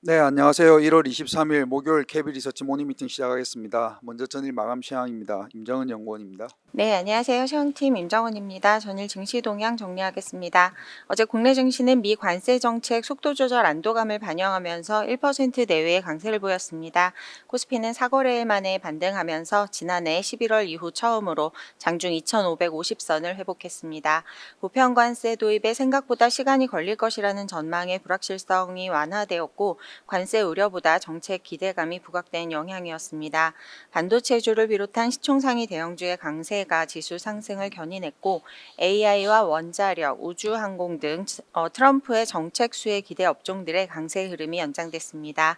네, 안녕하세요. 1월 23일 목요일 KB 리서치 모닝 미팅 시작하겠습니다. 먼저 전일 마감 시황입니다. 임정은 연구원입니다. 네, 안녕하세요. 시황팀 임정원입니다. 전일 증시 동향 정리하겠습니다. 어제 국내 증시는 미 관세 정책 속도 조절 안도감을 반영하면서 1% 내외의 강세를 보였습니다. 코스피는 4거래일 만에 반등하면서 지난해 11월 이후 처음으로 장중 2,550선을 회복했습니다. 보편 관세 도입에 생각보다 시간이 걸릴 것이라는 전망의 불확실성이 완화되었고 관세 우려보다 정책 기대감이 부각된 영향이었습니다. 반도체주를 비롯한 시총상위 대형주의 강세가 지수 상승을 견인했고 AI와 원자력, 우주항공 등 트럼프의 정책 수혜 기대 업종들의 강세 흐름이 연장됐습니다.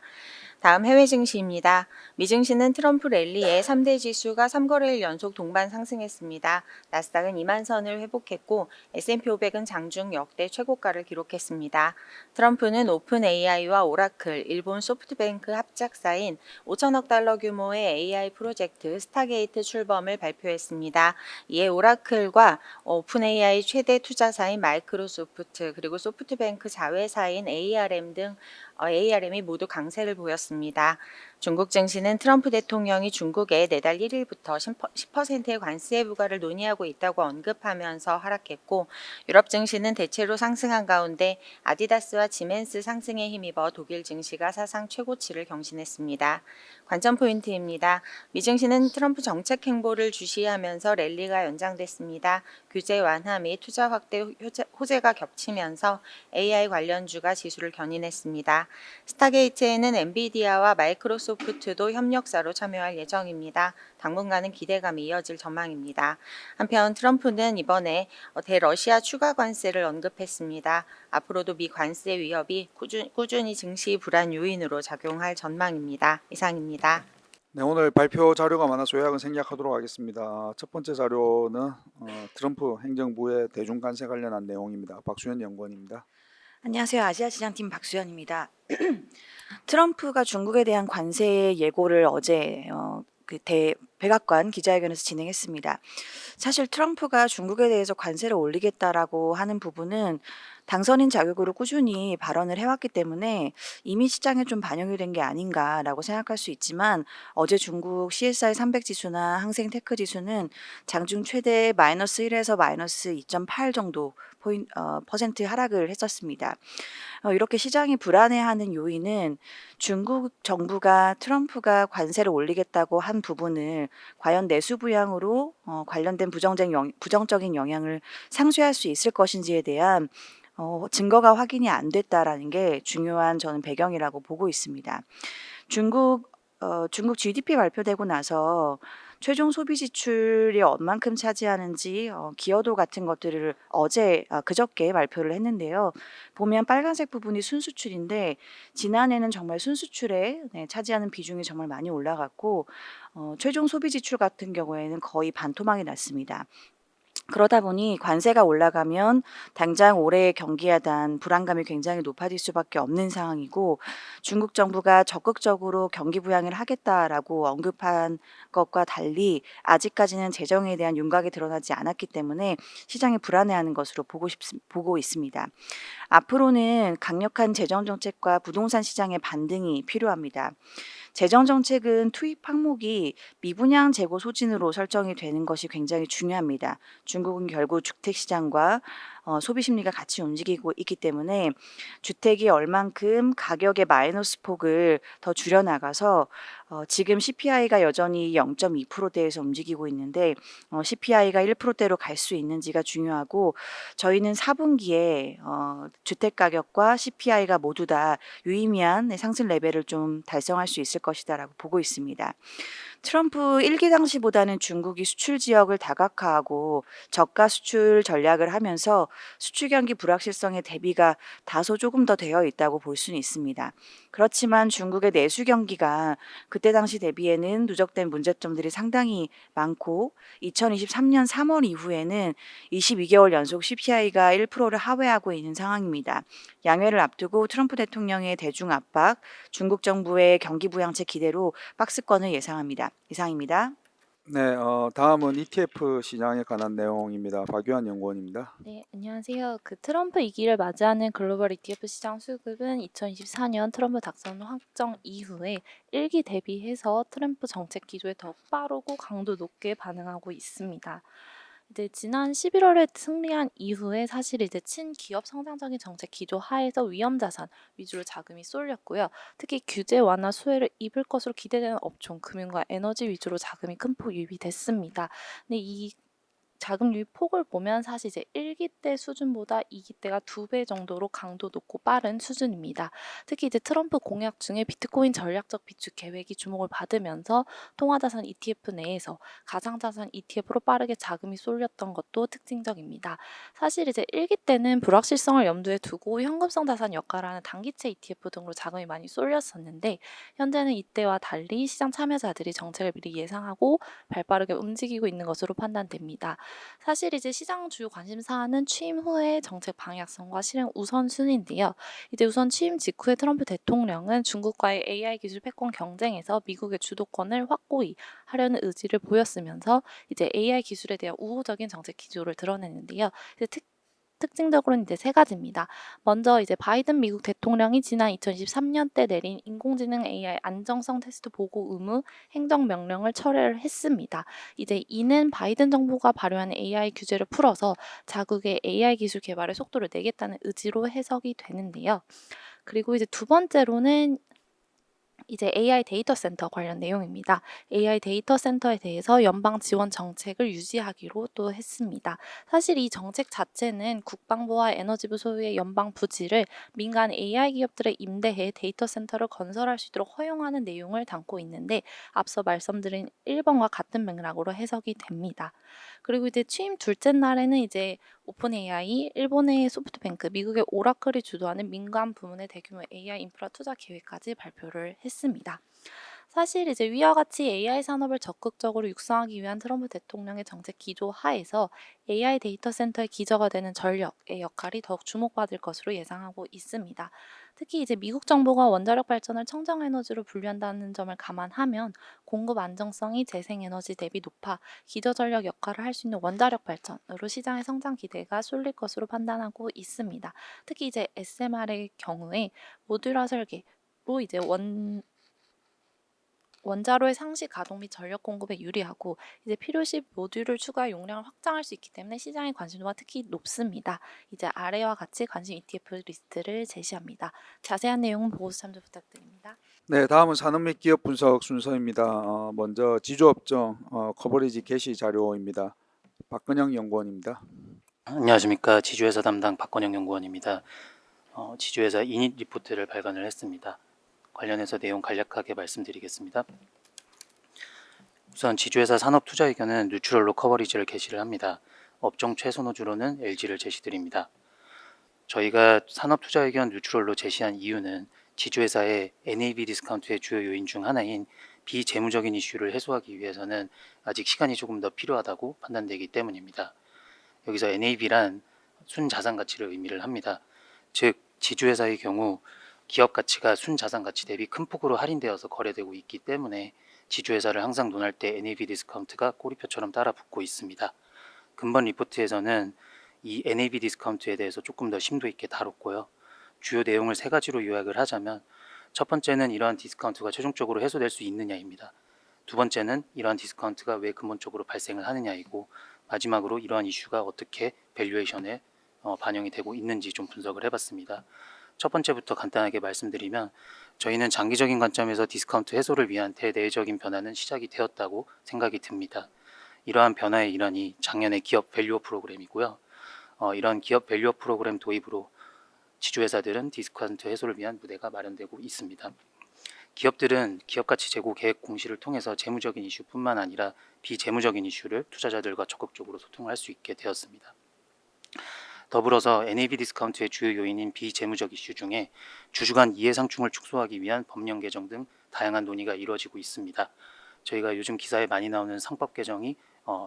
다음 해외 증시입니다. 미 증시는 트럼프 랠리에 3대 지수가 3거래일 연속 동반 상승했습니다. 나스닥은 2만 선을 회복했고 S&P 500은 장중 역대 최고가를 기록했습니다. 트럼프는 오픈 AI와 오라클, 일본 소프트뱅크 합작사인 5천억 달러 규모의 AI 프로젝트 스타게이트 출범을 발표했습니다. 이에 오라클과 오픈 AI 최대 투자사인 마이크로소프트 그리고 소프트뱅크 자회사인 ARM이 모두 강세를 보였습니다. 중국 증시는 트럼프 대통령이 중국에 내달 1일부터 10%의 관세 부과를 논의하고 있다고 언급하면서 하락했고 유럽 증시는 대체로 상승한 가운데 아디다스와 지멘스 상승에 힘입어 독일 증시가 사상 최고치를 경신했습니다. 관점 포인트입니다. 미 증시는 트럼프 정책 행보를 주시하면서 랠리가 연장됐습니다. 규제 완화 및 투자 확대 호재가 겹치면서 AI 관련주가 지수를 견인했습니다. 스타게이트에는 엔비디아와 마이크로소프트도 협력사로 참여할 예정입니다. 당분간은 기대감이 이어질 전망입니다. 한편 트럼프는 이번에 대러시아 추가 관세를 언급했습니다. 앞으로도 미 관세 위협이 꾸준히 증시 불안 요인으로 작용할 전망입니다. 이상입니다. 네, 오늘 발표 자료가 많아서 요약은 생략하도록 하겠습니다. 첫 번째 자료는 트럼프 행정부의 대중 관세 관련한 내용입니다. 박수현 연구원입니다. 안녕하세요. 아시아시장팀 박수현입니다. 트럼프가 중국에 대한 관세 예고를 어제 백악관 기자회견에서 진행했습니다. 사실 트럼프가 중국에 대해서 관세를 올리겠다라고 하는 부분은 당선인 자격으로 꾸준히 발언을 해왔기 때문에 이미 시장에 좀 반영이 된 게 아닌가라고 생각할 수 있지만 어제 중국 CSI 300 지수나 항생 테크 지수는 장중 최대 마이너스 1에서 마이너스 2.8 정도 퍼센트 하락을 했었습니다. 이렇게 시장이 불안해하는 요인은 중국 정부가 트럼프가 관세를 올리겠다고 한 부분을 과연 내수 부양으로 관련된 부정적인 영향을 상쇄할 수 있을 것인지에 대한 증거가 확인이 안 됐다라는 게 중요한 저는 배경이라고 보고 있습니다. 중국 GDP 발표되고 나서 최종 소비 지출이 얼만큼 차지하는지 기여도 같은 것들을 그저께 발표를 했는데요. 보면 빨간색 부분이 순수출인데 지난해는 정말 순수출에 차지하는 비중이 정말 많이 올라갔고 최종 소비 지출 같은 경우에는 거의 반토막이 났습니다. 그러다 보니 관세가 올라가면 당장 올해의 경기에 대한 불안감이 굉장히 높아질 수밖에 없는 상황이고 중국 정부가 적극적으로 경기 부양을 하겠다라고 언급한 것과 달리 아직까지는 재정에 대한 윤곽이 드러나지 않았기 때문에 시장이 불안해하는 것으로 보고 있습니다. 앞으로는 강력한 재정 정책과 부동산 시장의 반등이 필요합니다. 재정 정책은 투입 항목이 미분양 재고 소진으로 설정이 되는 것이 굉장히 중요합니다. 중국은 결국 주택 시장과 소비 심리가 같이 움직이고 있기 때문에 주택이 얼만큼 가격의 마이너스 폭을 더 줄여나가서 지금 CPI가 여전히 0.2%대에서 움직이고 있는데 CPI가 1%대로 갈 수 있는지가 중요하고 저희는 4분기에 주택 가격과 CPI가 모두 다 유의미한 상승 레벨을 좀 달성할 수 있을 것이다라고 보고 있습니다. 트럼프 1기 당시보다는 중국이 수출 지역을 다각화하고 저가 수출 전략을 하면서 수출 경기 불확실성의 대비가 다소 조금 더 되어 있다고 볼 수는 있습니다. 그렇지만 중국의 내수 경기가 그때 당시 대비에는 누적된 문제점들이 상당히 많고 2023년 3월 이후에는 22개월 연속 CPI가 1%를 하회하고 있는 상황입니다. 양회를 앞두고 트럼프 대통령의 대중 압박, 중국 정부의 경기 부양책 기대로 박스권을 예상합니다. 이상입니다. 네, 다음은 ETF 시장에 관한 내용입니다. 박유한 연구원입니다. 네, 안녕하세요. 트럼프 2기를 맞이하는 글로벌 ETF 시장 수급은 2024년 트럼프 당선 확정 이후에 1기 대비해서 트럼프 정책 기조에 더욱 빠르고 강도 높게 반응하고 있습니다. 이제 지난 11월에 승리한 이후에 사실 이제 친기업 성장적인 정책 기조 하에서 위험 자산 위주로 자금이 쏠렸고요. 특히 규제 완화 수혜를 입을 것으로 기대되는 업종, 금융과 에너지 위주로 자금이 큰 폭 유입이 됐습니다. 근데 이 자금 유입 폭을 보면 사실 이제 1기 때 수준보다 2기 때가 2배 정도로 강도 높고 빠른 수준입니다. 특히 이제 트럼프 공약 중에 비트코인 전략적 비축 계획이 주목을 받으면서 통화자산 ETF 내에서 가상자산 ETF로 빠르게 자금이 쏠렸던 것도 특징적입니다. 사실 이제 1기 때는 불확실성을 염두에 두고 현금성 자산 역할을 하는 단기채 ETF 등으로 자금이 많이 쏠렸었는데 현재는 이때와 달리 시장 참여자들이 정책을 미리 예상하고 발빠르게 움직이고 있는 것으로 판단됩니다. 사실 이제 시장 주요 관심 사안은 취임 후의 정책 방향성과 실행 우선순위인데요. 이제 우선 취임 직후에 트럼프 대통령은 중국과의 AI 기술 패권 경쟁에서 미국의 주도권을 확고히 하려는 의지를 보였으면서 이제 AI 기술에 대한 우호적인 정책 기조를 드러냈는데요. 이제 특징적으로는 이제 세 가지입니다. 먼저 이제 바이든 미국 대통령이 지난 2023년 때 내린 인공지능 AI 안정성 테스트 보고 의무 행정명령을 철회를 했습니다. 이제 이는 바이든 정부가 발효한 AI 규제를 풀어서 자국의 AI 기술 개발에 속도를 내겠다는 의지로 해석이 되는데요. 그리고 이제 두 번째로는 이제 AI 데이터 센터 관련 내용입니다. AI 데이터 센터에 대해서 연방 지원 정책을 유지하기로 또 했습니다. 사실 이 정책 자체는 국방부와 에너지부 소유의 연방 부지를 민간 AI 기업들에 임대해 데이터 센터를 건설할 수 있도록 허용하는 내용을 담고 있는데 앞서 말씀드린 1번과 같은 맥락으로 해석이 됩니다. 그리고 이제 취임 둘째 날에는 이제 오픈 AI, 일본의 소프트뱅크, 미국의 오라클이 주도하는 민간 부문의 대규모 AI 인프라 투자 계획까지 발표를 했습니다. 사실 이제 위와 같이 AI 산업을 적극적으로 육성하기 위한 트럼프 대통령의 정책 기조 하에서 AI 데이터 센터의 기저가 되는 전력의 역할이 더욱 주목받을 것으로 예상하고 있습니다. 특히 이제 미국 정부가 원자력 발전을 청정 에너지로 분류한다는 점을 감안하면 공급 안정성이 재생 에너지 대비 높아 기저 전력 역할을 할 수 있는 원자력 발전으로 시장의 성장 기대가 쏠릴 것으로 판단하고 있습니다. 특히 이제 SMR의 경우에 모듈화 설계로 이제 원자로의 상시 가동 및 전력 공급에 유리하고 이제 필요시 모듈을 추가 용량을 확장할 수 있기 때문에 시장의 관심도가 특히 높습니다. 이제 아래와 같이 관심 ETF 리스트를 제시합니다. 자세한 내용은 보고서 참조 부탁드립니다. 네, 다음은 산업 및 기업 분석 순서입니다. 먼저 지주업종 커버리지 게시 자료입니다. 박근영 연구원입니다. 안녕하십니까. 지주회사 담당 박건영 연구원입니다. 지주회사 이닛 리포트를 발간을 했습니다. 관련해서 내용 간략하게 말씀드리겠습니다. 우선 지주회사 산업투자의견은 뉴트럴로 커버리지를 게시를 합니다. 업종 최선호주로는 LG를 제시드립니다. 저희가 산업투자의견 뉴트럴로 제시한 이유는 지주회사의 NAV 디스카운트의 주요 요인 중 하나인 비재무적인 이슈를 해소하기 위해서는 아직 시간이 조금 더 필요하다고 판단되기 때문입니다. 여기서 NAV란 순자산 가치를 의미를 합니다. 즉 지주회사의 경우 기업 가치가 순자산 가치 대비 큰 폭으로 할인되어서 거래되고 있기 때문에 지주회사를 항상 논할 때 NAV 디스카운트가 꼬리표처럼 따라 붙고 있습니다. 근본 리포트에서는 이 NAV 디스카운트에 대해서 조금 더 심도 있게 다뤘고요. 주요 내용을 세 가지로 요약을 하자면 첫 번째는 이러한 디스카운트가 최종적으로 해소될 수 있느냐입니다. 두 번째는 이러한 디스카운트가 왜 근본적으로 발생을 하느냐이고 마지막으로 이러한 이슈가 어떻게 밸류에이션에 반영이 되고 있는지 좀 분석을 해봤습니다. 첫 번째부터 간단하게 말씀드리면 저희는 장기적인 관점에서 디스카운트 해소를 위한 대내적인 변화는 시작이 되었다고 생각이 듭니다. 이러한 변화의 일환이 작년의 기업 밸류어 프로그램이고요. 이러한 기업 밸류어 프로그램 도입으로 지주회사들은 디스카운트 해소를 위한 무대가 마련되고 있습니다. 기업들은 기업가치 제고 계획 공시를 통해서 재무적인 이슈뿐만 아니라 비재무적인 이슈를 투자자들과 적극적으로 소통할 수 있게 되었습니다. 더불어서 NAV 디스카운트의 주요 요인인 비재무적 이슈 중에 주주간 이해상충을 축소하기 위한 법령 개정 등 다양한 논의가 이루어지고 있습니다. 저희가 요즘 기사에 많이 나오는 상법 개정이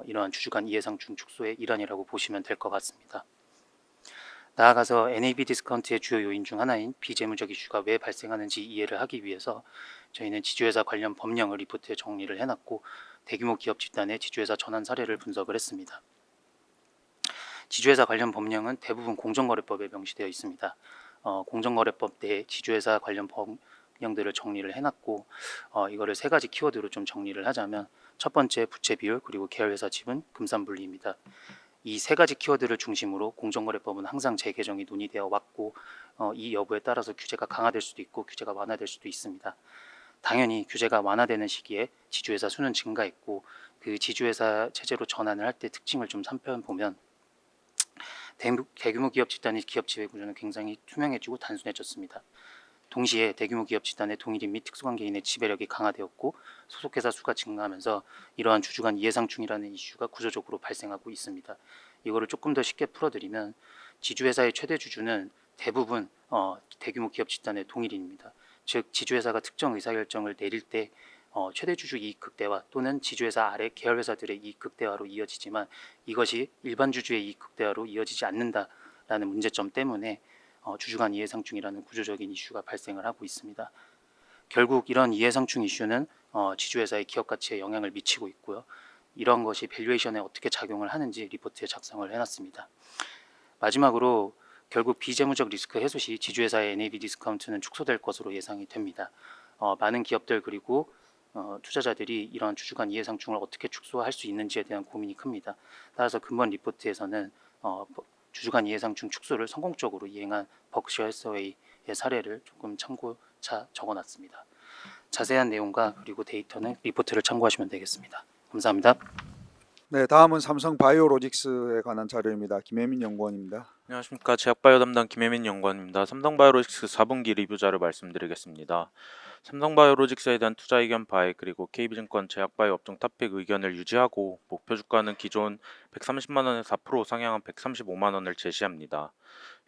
이러한 주주간 이해상충 축소의 일환이라고 보시면 될 것 같습니다. 나아가서 NAV 디스카운트의 주요 요인 중 하나인 비재무적 이슈가 왜 발생하는지 이해를 하기 위해서 저희는 지주회사 관련 법령을 리포트에 정리를 해놨고 대규모 기업 집단의 지주회사 전환 사례를 분석을 했습니다. 지주회사 관련 법령은 대부분 공정거래법에 명시되어 있습니다. 공정거래법 내 지주회사 관련 법령들을 정리를 해놨고 이거를 세 가지 키워드로 좀 정리를 하자면 첫 번째 부채 비율, 그리고 계열회사 지분, 금산분리입니다. 이 세 가지 키워드를 중심으로 공정거래법은 항상 재개정이 논의되어 왔고 이 여부에 따라서 규제가 강화될 수도 있고 규제가 완화될 수도 있습니다. 당연히 규제가 완화되는 시기에 지주회사 수는 증가했고 그 지주회사 체제로 전환을 할 때 특징을 좀 살펴보면 대규모 기업 집단의 기업 지배 구조는 굉장히 투명해지고 단순해졌습니다. 동시에 대규모 기업 집단의 동일인 및 특수관계인의 지배력이 강화되었고 소속회사 수가 증가하면서 이러한 주주 간 이해상충이라는 이슈가 구조적으로 발생하고 있습니다. 이거를 조금 더 쉽게 풀어드리면 지주회사의 최대 주주는 대부분 대규모 기업 집단의 동일인입니다. 즉 지주회사가 특정 의사결정을 내릴 때 최대 주주 이익 극대화 또는 지주회사 아래 계열회사들의 이익 극대화로 이어지지만 이것이 일반 주주의 이익 극대화로 이어지지 않는다라는 문제점 때문에 주주 간 이해상충이라는 구조적인 이슈가 발생을 하고 있습니다. 결국 이런 이해상충 이슈는 지주회사의 기업 가치에 영향을 미치고 있고요. 이런 것이 밸류에이션에 어떻게 작용을 하는지 리포트에 작성을 해놨습니다. 마지막으로 결국 비재무적 리스크 해소 시 지주회사의 NAV 디스카운트는 축소될 것으로 예상이 됩니다. 많은 기업들 그리고 투자자들이 이런 주주 간 이해상충을 어떻게 축소할 수 있는지에 대한 고민이 큽니다. 따라서 근본 리포트에서는 주주 간 이해상충 축소를 성공적으로 이행한 버크셔 해서웨이의 사례를 조금 참고차 적어놨습니다. 자세한 내용과 그리고 데이터는 리포트를 참고하시면 되겠습니다. 감사합니다. 네, 다음은 삼성 바이오로직스에 관한 자료입니다. 김혜민 연구원입니다. 안녕하십니까. 제약바이오 담당 김혜민 연구원입니다. 삼성바이오로직스 4분기 리뷰 자료 말씀드리겠습니다. 삼성바이오로직스에 대한 투자 의견 파악 그리고 KB증권 제약바이오 업종 탑픽 의견을 유지하고 목표 주가는 기존 130만 원에서 4% 상향한 135만 원을 제시합니다.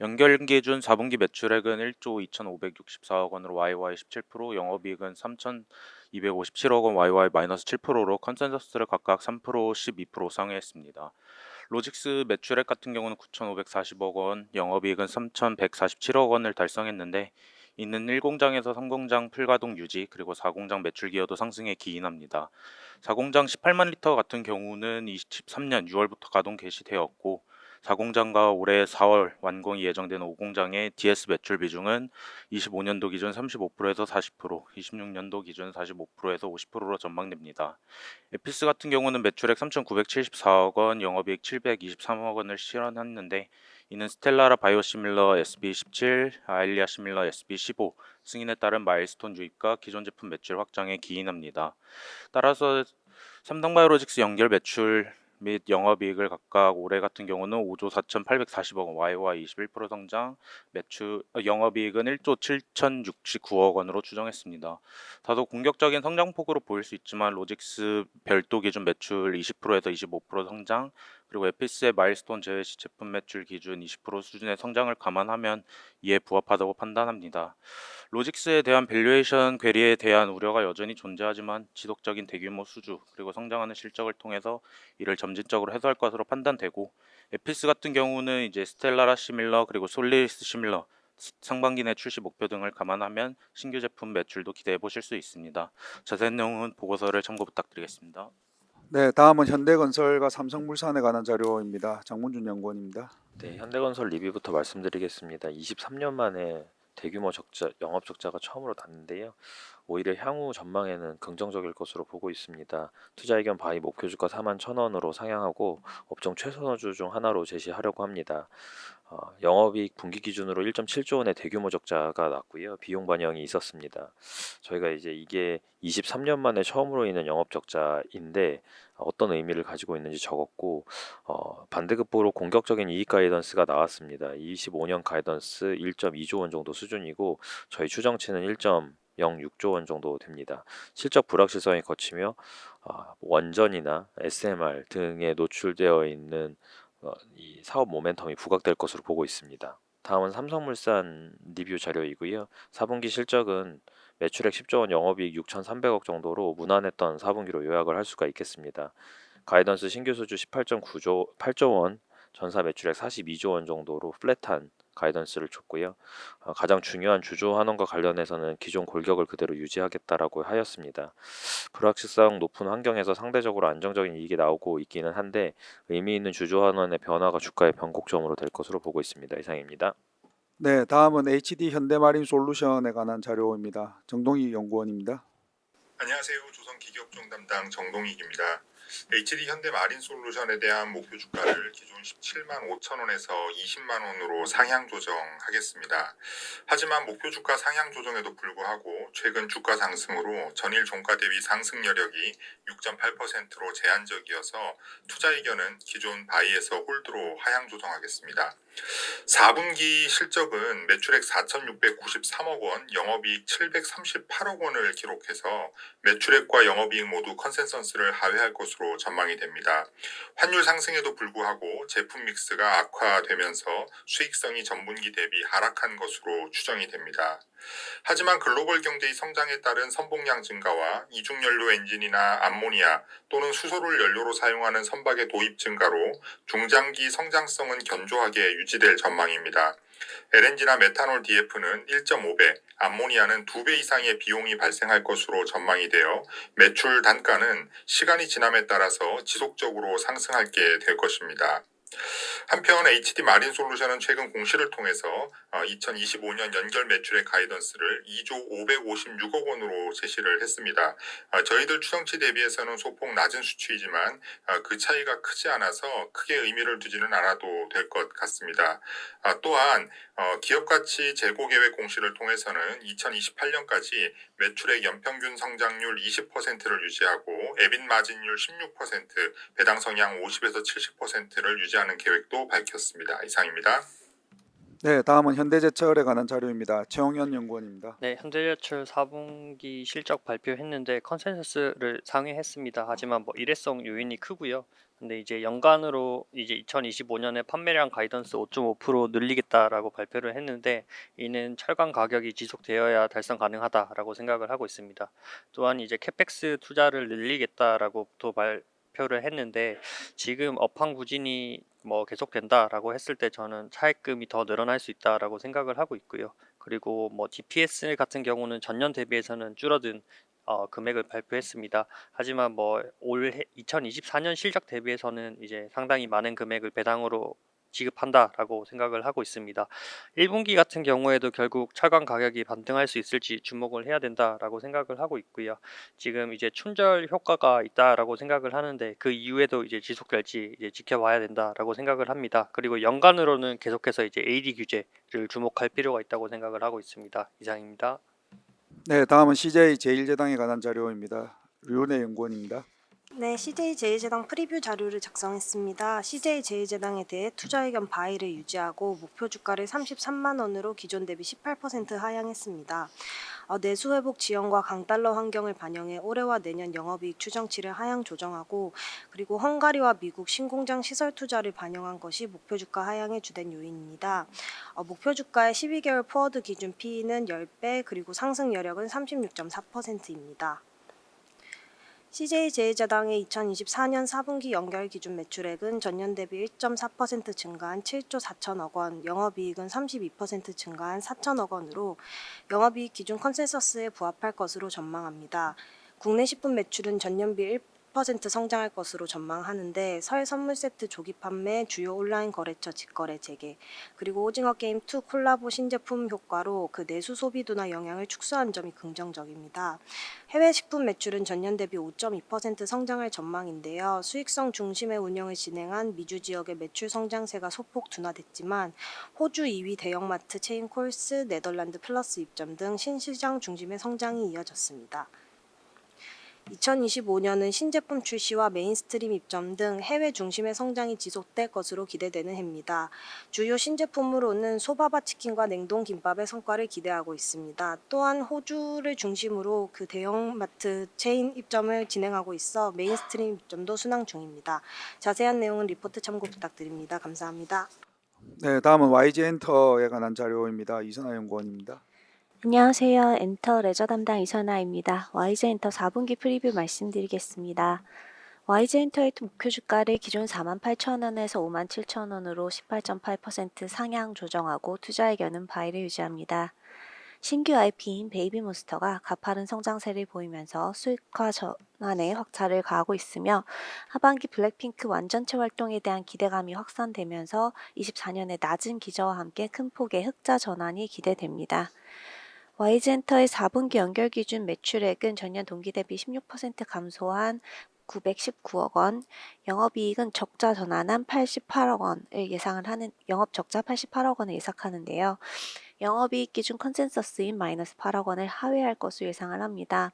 연결 기준 4분기 매출액은 1조 2,564억 원으로 YY 17%, 영업이익은 3,257억 원 YY 마이너스 7%로 컨센서스를 각각 3%, 12% 상회했습니다. 로직스 매출액 같은 경우는 9,540억 원, 영업이익은 3,147억 원을 달성했는데 이는 1공장에서 3공장 풀가동 유지 그리고 4공장 매출 기여도 상승에 기인합니다. 4공장 18만 리터 같은 경우는 23년 6월부터 가동 개시되었고 4공장과 올해 4월 완공이 예정되는 5공장의 DS 매출 비중은 25년도 기준 35%에서 40%, 26년도 기준 45%에서 50%로 전망됩니다. 에피스 같은 경우는 매출액 3,974억 원, 영업이익 723억 원을 실현했는데 이는 스텔라라 바이오시밀러 SB17, 아일리아 시밀러 SB15 승인에 따른 마일스톤 유입과 기존 제품 매출 확장에 기인합니다. 따라서 삼성바이오로직스 연결 매출 및 영업이익을 각각 올해 같은 경우는 5조 4,840억 원 YY 21% 성장, 매출 영업이익은 1조 7,069억 원으로 추정했습니다. 다소 공격적인 성장폭으로 보일 수 있지만 로직스 별도 기준 매출 20%에서 25% 성장, 그리고 에피스의 마일스톤 제외 시 제품 매출 기준 20% 수준의 성장을 감안하면 이에 부합하다고 판단합니다. 로직스에 대한 밸류에이션 괴리에 대한 우려가 여전히 존재하지만 지속적인 대규모 수주 그리고 성장하는 실적을 통해서 이를 점진적으로 해소할 것으로 판단되고 에피스 같은 경우는 이제 스텔라라 시밀러 그리고 솔리리스 시밀러 상반기 내 출시 목표 등을 감안하면 신규 제품 매출도 기대해 보실 수 있습니다. 자세한 내용은 보고서를 참고 부탁드리겠습니다. 네, 다음은 현대건설과 삼성물산에 관한 자료입니다. 장문준 연구원입니다. 네, 현대건설 리뷰부터 말씀드리겠습니다. 23년 만에 대규모 영업 적자가 처음으로 났는데요. 오히려 향후 전망에는 긍정적일 것으로 보고 있습니다. 투자 의견 바이 목표 주가 41,000원으로 상향하고 업종 최선호주 중 하나로 제시하려고 합니다. 영업이익 분기 기준으로 1.7조 원의 대규모 적자가 났고요. 비용 반영이 있었습니다. 저희가 이제 이게 23년 만에 처음으로 있는 영업 적자인데 어떤 의미를 가지고 있는지 적었고 반대급부로 공격적인 이익 가이던스가 나왔습니다. 25년 가이던스 1.2조 원 정도 수준이고 저희 추정치는 1.06조 원 정도 됩니다. 실적 불확실성이 거치며 원전이나 SMR 등에 노출되어 있는 이 사업 모멘텀이 부각될 것으로 보고 있습니다. 다음은 삼성물산 리뷰 자료이고요. 4분기 실적은 매출액 10조 원, 영업이익 6,300억 정도로 무난했던 4분기로 요약을 할 수가 있겠습니다. 가이던스 신규 수주 8조 원, 전사 매출액 42조 원 정도로 플랫한 가이던스를 줬고요. 가장 중요한 주조 환원과 관련해서는 기존 골격을 그대로 유지하겠다라고 하였습니다. 불확실성 높은 환경에서 상대적으로 안정적인 이익이 나오고 있기는 한데 의미 있는 주조 환원의 변화가 주가의 변곡점으로 될 것으로 보고 있습니다. 이상입니다. 네, 다음은 HD 현대마린 솔루션에 관한 자료입니다. 정동희 연구원입니다. 안녕하세요. 조선기계업종 담당 정동익입니다. HD 현대마린솔루션에 대한 목표 주가를 기존 17만 5천 원에서 20만 원으로 상향 조정하겠습니다. 하지만 목표 주가 상향 조정에도 불구하고 최근 주가 상승으로 전일 종가 대비 상승 여력이 6.8%로 제한적이어서 투자 의견은 기존 바이에서 홀드로 하향 조정하겠습니다. 4분기 실적은 매출액 4,693억 원, 영업이익 738억 원을 기록해서 매출액과 영업이익 모두 컨센서스를 하회할 것으로 전망이 됩니다. 환율 상승에도 불구하고 제품 믹스가 악화되면서 수익성이 전분기 대비 하락한 것으로 추정이 됩니다. 하지만 글로벌 경제의 성장에 따른 선봉량 증가와 이중연료 엔진이나 암모니아 또는 수소를 연료로 사용하는 선박의 도입 증가로 중장기 성장성은 견조하게 유지될 전망입니다. LNG나 메탄올 DF는 1.5배, 암모니아는 2배 이상의 비용이 발생할 것으로 전망이 되어 매출 단가는 시간이 지남에 따라서 지속적으로 상승하게 될 것입니다. 한편 HD 마린솔루션은 최근 공시를 통해서 2025년 연결 매출의 가이던스를 2조 556억 원으로 제시를 했습니다. 저희들 추정치 대비해서는 소폭 낮은 수치이지만 그 차이가 크지 않아서 크게 의미를 두지는 않아도 될 것 같습니다. 또한 기업가치 재고계획 공시를 통해서는 2028년까지 매출액 연평균 성장률 20%를 유지하고 에빗 마진율 16%, 배당 성향 50에서 70%를 유지하는 계획도 밝혔습니다. 이상입니다. 네, 다음은 현대제철에 관한 자료입니다. 최홍현 연구원입니다. 네, 현대제철 4분기 실적 발표했는데 컨센서스를 상회했습니다. 하지만 일회성 요인이 크고요. 근데 이제 연간으로 이제 2025년에 판매량 가이던스 5.5% 늘리겠다라고 발표를 했는데 이는 철강 가격이 지속되어야 달성 가능하다라고 생각을 하고 있습니다. 또한 이제 캐펙스 투자를 늘리겠다라고 또 발표를 했는데 지금 업황 부진이 계속된다라고 했을 때 저는 차입금이 더 늘어날 수 있다라고 생각을 하고 있고요. 그리고 DPS 같은 경우는 전년 대비해서는 줄어든 금액을 발표했습니다. 하지만 올해 2024년 실적 대비해서는 이제 상당히 많은 금액을 배당으로 지급한다라고 생각을 하고 있습니다. 1분기 같은 경우에도 결국 철강 가격이 반등할 수 있을지 주목을 해야 된다라고 생각을 하고 있고요. 지금 이제 춘절 효과가 있다라고 생각을 하는데 그 이후에도 이제 지속될지 이제 지켜봐야 된다라고 생각을 합니다. 그리고 연간으로는 계속해서 이제 AD 규제를 주목할 필요가 있다고 생각을 하고 있습니다. 이상입니다. 네, 다음은 CJ 제1제당에 관한 자료입니다. 류은혜 연구원입니다. 네, CJ 제1제당 프리뷰 자료를 작성했습니다. CJ 제1제당에 대해 투자 의견 바이를 유지하고 목표 주가를 33만 원으로 기존 대비 18% 하향했습니다. 내수 회복 지연과 강달러 환경을 반영해 올해와 내년 영업이익 추정치를 하향 조정하고 그리고 헝가리와 미국 신공장 시설 투자를 반영한 것이 목표 주가 하향의 주된 요인입니다. 목표 주가의 12개월 포워드 기준 PE는 10배 그리고 상승 여력은 36.4%입니다. CJ 제1제당의 2024년 4분기 연결 기준 매출액은 전년 대비 1.4% 증가한 7조 4천억 원, 영업이익은 32% 증가한 4천억 원으로 영업이익 기준 컨센서스에 부합할 것으로 전망합니다. 국내 식품 매출은 전년비 1% 성장할 것으로 전망하는데 설 선물 세트 조기 판매, 주요 온라인 거래처 직거래 재개, 그리고 오징어 게임 2 콜라보 신제품 효과로 그 내수 소비 둔화 영향을 축소한 점이 긍정적입니다. 해외 식품 매출은 전년 대비 5.2% 성장할 전망인데요. 수익성 중심의 운영을 진행한 미주 지역의 매출 성장세가 소폭 둔화됐지만 호주 2위 대형마트 체인 콜스, 네덜란드 플러스 입점 등 신시장 중심의 성장이 이어졌습니다. 2025년은 신제품 출시와 메인스트림 입점 등 해외 중심의 성장이 지속될 것으로 기대되는 해입니다. 주요 신제품으로는 소바바 치킨과 냉동 김밥의 성과를 기대하고 있습니다. 또한 호주를 중심으로 그 대형마트 체인 입점을 진행하고 있어 메인스트림 입점도 순항 중입니다. 자세한 내용은 리포트 참고 부탁드립니다. 감사합니다. 네, 다음은 YG엔터에 관한 자료입니다. 이선아 연구원입니다. 안녕하세요. 엔터 레저 담당 이선아입니다. YG엔터 4분기 프리뷰 말씀드리겠습니다. YG엔터에이트 목표 주가를 기존 48,000원에서 57,000원으로 18.8% 상향 조정하고 투자 의견은 바이를 유지합니다. 신규 IP인 베이비몬스터가 가파른 성장세를 보이면서 수익화 전환에 확차를 가하고 있으며 하반기 블랙핑크 완전체 활동에 대한 기대감이 확산되면서 24년의 낮은 기저와 함께 큰 폭의 흑자 전환이 기대됩니다. YG엔터의 4분기 연결 기준 매출액은 전년 동기 대비 16% 감소한 919억 원, 영업이익은 적자 전환한 88억 원을 예상을 하는 영업 적자 88억 원을 예상하는데요. 영업이익 기준 컨센서스인 마이너스 8억 원을 하회할 것으로 예상을 합니다.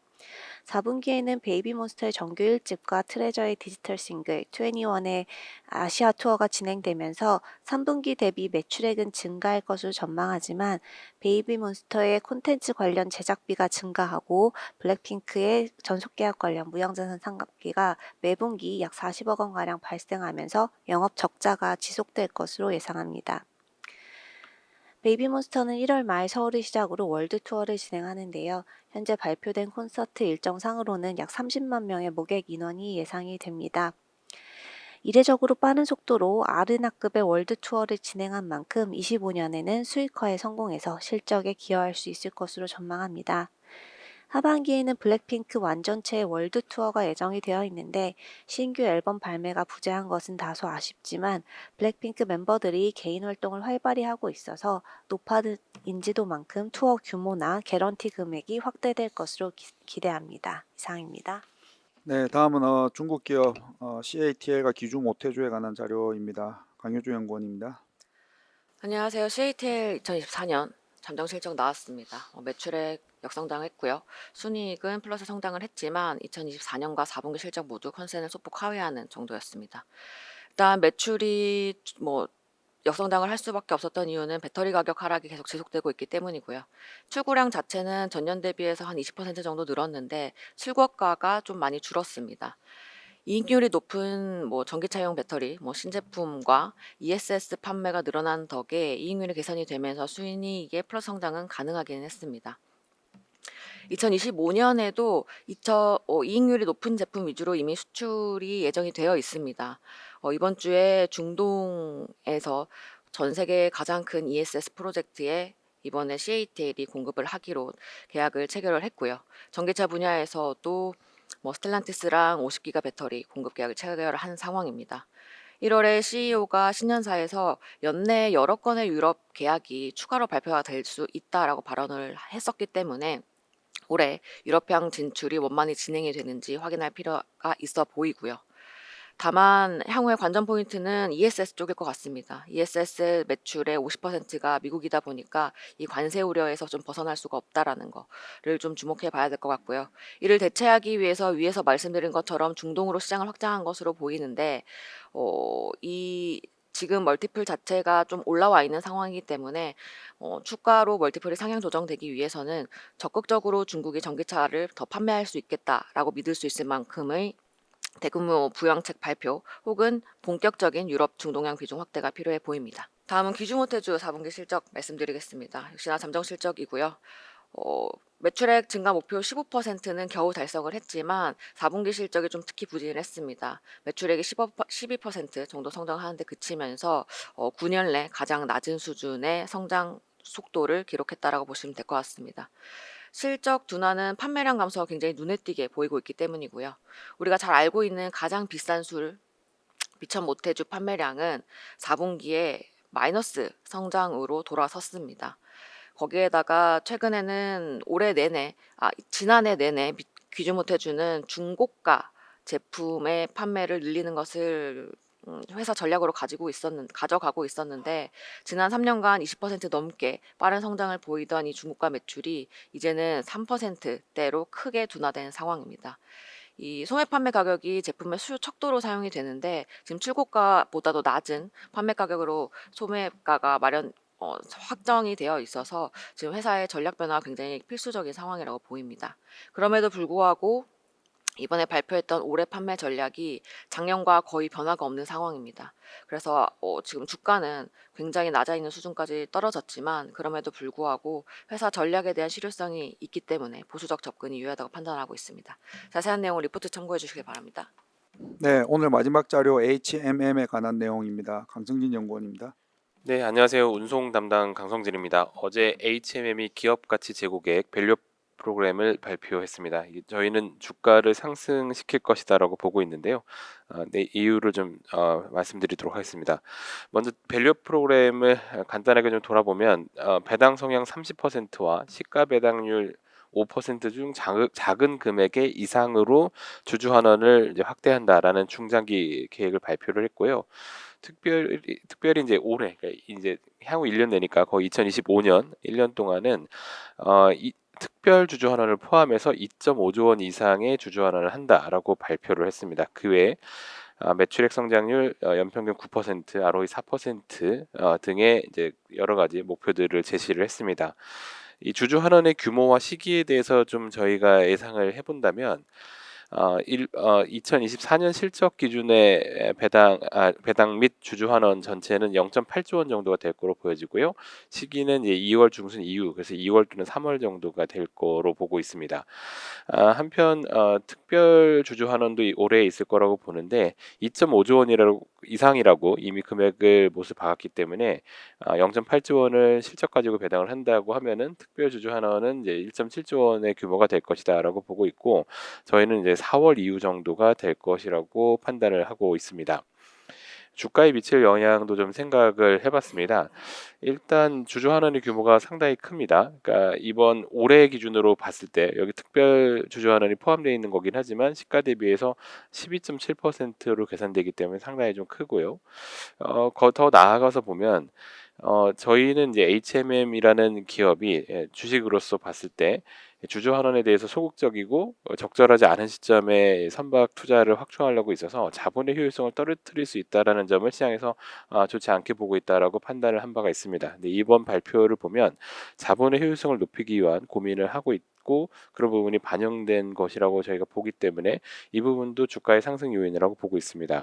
4분기에는 베이비몬스터의 정규 1집과 트레저의 디지털 싱글 21의 아시아 투어가 진행되면서 3분기 대비 매출액은 증가할 것으로 전망하지만 베이비몬스터의 콘텐츠 관련 제작비가 증가하고 블랙핑크의 전속계약 관련 무형자산 상각비가 매분기 약 40억 원가량 발생하면서 영업 적자가 지속될 것으로 예상합니다. 베이비몬스터는 1월 말 서울을 시작으로 월드 투어를 진행하는데요. 현재 발표된 콘서트 일정상으로는 약 30만 명의 모객 인원이 예상이 됩니다. 이례적으로 빠른 속도로 아르나급의 월드 투어를 진행한 만큼 25년에는 수익화에 성공해서 실적에 기여할 수 있을 것으로 전망합니다. 하반기에는 블랙핑크 완전체의 월드 투어가 예정이 되어 있는데 신규 앨범 발매가 부재한 것은 다소 아쉽지만 블랙핑크 멤버들이 개인 활동을 활발히 하고 있어서 높아진 인지도만큼 투어 규모나 개런티 금액이 확대될 것으로 기대합니다. 이상입니다. 네, 다음은 중국 기업 CATL과 기주 모태주에 관한 자료입니다. 강효주 연구원입니다. 안녕하세요. CATL 2024년 잠정 실적 나왔습니다. 매출액 역성장했고요. 순이익은 플러스 성장을 했지만 2024년과 4분기 실적 모두 컨센을 소폭 하회하는 정도였습니다. 일단 매출이 역성장을 할 수밖에 없었던 이유는 배터리 가격 하락이 계속 지속되고 있기 때문이고요. 출고량 자체는 전년 대비해서 한 20% 정도 늘었는데 출고가가 좀 많이 줄었습니다. 이익률이 높은 전기차용 배터리, 신제품과 ESS 판매가 늘어난 덕에 이익률이 개선이 되면서 순이익의 플러스 성장은 가능하기는 했습니다. 2025년에도 이익률이 높은 제품 위주로 이미 수출이 예정이 되어 있습니다. 이번 주에 중동에서 전 세계 가장 큰 ESS 프로젝트에 이번에 CATL이 공급을 하기로 계약을 체결을 했고요. 전기차 분야에서도 스텔란티스랑 50기가 배터리 공급 계약을 체결을 한 상황입니다. 1월에 CEO가 신년사에서 연내 여러 건의 유럽 계약이 추가로 발표가 될 수 있다라고 발언을 했었기 때문에 올해 유럽향 진출이 원만히 진행이 되는지 확인할 필요가 있어 보이고요. 다만 향후의 관전 포인트는 ESS 쪽일 것 같습니다. ESS 매출의 50%가 미국이다 보니까 이 관세 우려에서 좀 벗어날 수가 없다라는 거를 좀 주목해 봐야 될 것 같고요. 이를 대체하기 위해서 위에서 말씀드린 것처럼 중동으로 시장을 확장한 것으로 보이는데 지금 멀티플 자체가 좀 올라와 있는 상황이기 때문에 추가로 멀티플이 상향 조정되기 위해서는 적극적으로 중국이 전기차를 더 판매할 수 있겠다라고 믿을 수 있을 만큼의 대규모 부양책 발표 혹은 본격적인 유럽 중동향 비중 확대가 필요해 보입니다. 다음은 기주모태주 4분기 실적 말씀드리겠습니다. 역시나 잠정 실적이고요. 매출액 증가 목표 15%는 겨우 달성을 했지만 4분기 실적이 좀 특히 부진했습니다. 매출액이 12% 정도 성장하는 데 그치면서 9년 내 가장 낮은 수준의 성장 속도를 기록했다라고 보시면 될 것 같습니다. 실적 둔화는 판매량 감소가 굉장히 눈에 띄게 보이고 있기 때문이고요. 우리가 잘 알고 있는 가장 비싼 술 미천 모태주 판매량은 4분기에 마이너스 성장으로 돌아섰습니다. 거기에다가 최근에는 지난해 내내 귀주 모태주는 중고가 제품의 판매를 늘리는 것을 회사 전략으로 가져가고 있었는데 지난 3년간 20% 넘게 빠른 성장을 보이던 이 중고가 매출이 이제는 3%대로 크게 둔화된 상황입니다. 이 소매 판매 가격이 제품의 수요 척도로 사용이 되는데 지금 출고가보다도 낮은 판매 가격으로 소매가가 확정이 되어 있어서 지금 회사의 전략 변화가 굉장히 필수적인 상황이라고 보입니다. 그럼에도 불구하고 이번에 발표했던 올해 판매 전략이 작년과 거의 변화가 없는 상황입니다. 그래서 지금 주가는 굉장히 낮아 있는 수준까지 떨어졌지만 그럼에도 불구하고 회사 전략에 대한 실효성이 있기 때문에 보수적 접근이 유효하다고 판단하고 있습니다. 자세한 내용은 리포트 참고해 주시기 바랍니다. 네, 오늘 마지막 자료 HMM에 관한 내용입니다. 강성진 연구원입니다. 네, 안녕하세요. 운송 담당 강성진입니다. 어제 HMM이 기업 가치 제고 계획 밸류 프로그램을 발표했습니다. 저희는 주가를 상승시킬 것이다라고 보고 있는데요. 네, 이유를 좀 말씀드리도록 하겠습니다. 먼저 밸류 프로그램을 간단하게 좀 돌아보면 배당 성향 30%와 시가 배당률 5%중 작은 금액의 이상으로 주주 환원을 이제 확대한다라는 중장기 계획을 발표를 했고요. 특별히 이제 올해 그러니까 이제 향후 1년 내니까 거의 2025년 1년 동안은 이 특별 주주 환원을 포함해서 2.5조 원 이상의 주주 환원을 한다라고 발표를 했습니다. 그 외에 매출액 성장률 연평균 9%, ROE 4% 등의 이제 여러 가지 목표들을 제시를 했습니다. 이 주주 환원의 규모와 시기에 대해서 좀 저희가 예상을 해본다면 2024년 실적 기준의 배당 및 주주 환원 전체는 0.8조 원 정도가 될 거로 보여지고요. 시기는 이제 2월 중순 이후, 그래서 2월 또는 3월 정도가 될 거로 보고 있습니다. 한편 특별 주주 환원도 올해 있을 거라고 보는데 2.5조 원 이상이라고 이미 금액을 못을 박았기 때문에 0.8조 원을 실적 가지고 배당을 한다고 하면은 특별 주주 환원은 이제 1.7조 원의 규모가 될 것이다라고 보고 있고 저희는 이제 4월 이후 정도가 될 것이라고 판단을 하고 있습니다. 주가에 미칠 영향도 좀 생각을 해봤습니다. 일단 주주 환원의 규모가 상당히 큽니다. 그러니까 이번 올해 기준으로 봤을 때 여기 특별 주주 환원이 포함되어 있는 거긴 하지만 시가 대비해서 12.7%로 계산되기 때문에 상당히 좀 크고요. 더 나아가서 보면 저희는 이제 HMM이라는 기업이 주식으로서 봤을 때 주주 환원에 대해서 소극적이고 적절하지 않은 시점에 선박 투자를 확충하려고 있어서 자본의 효율성을 떨어뜨릴 수 있다라는 점을 시장에서 좋지 않게 보고 있다라고 판단을 한 바가 있습니다. 근데 이번 발표를 보면 자본의 효율성을 높이기 위한 고민을 하고 있고 그런 부분이 반영된 것이라고 저희가 보기 때문에 이 부분도 주가의 상승 요인이라고 보고 있습니다.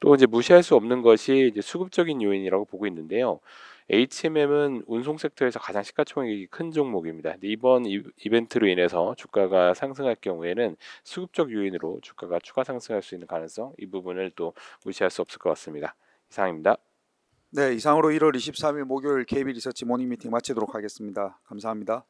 또 이제 무시할 수 없는 것이 이제 수급적인 요인이라고 보고 있는데요. HMM은 운송 섹터에서 가장 시가총액이 큰 종목입니다. 근데 이번 이벤트로 인해서 주가가 상승할 경우에는 수급적 요인으로 주가가 추가 상승할 수 있는 가능성 이 부분을 또 무시할 수 없을 것 같습니다. 이상입니다. 네, 이상으로 1월 23일 목요일 KB 리서치 모닝 미팅 마치도록 하겠습니다. 감사합니다.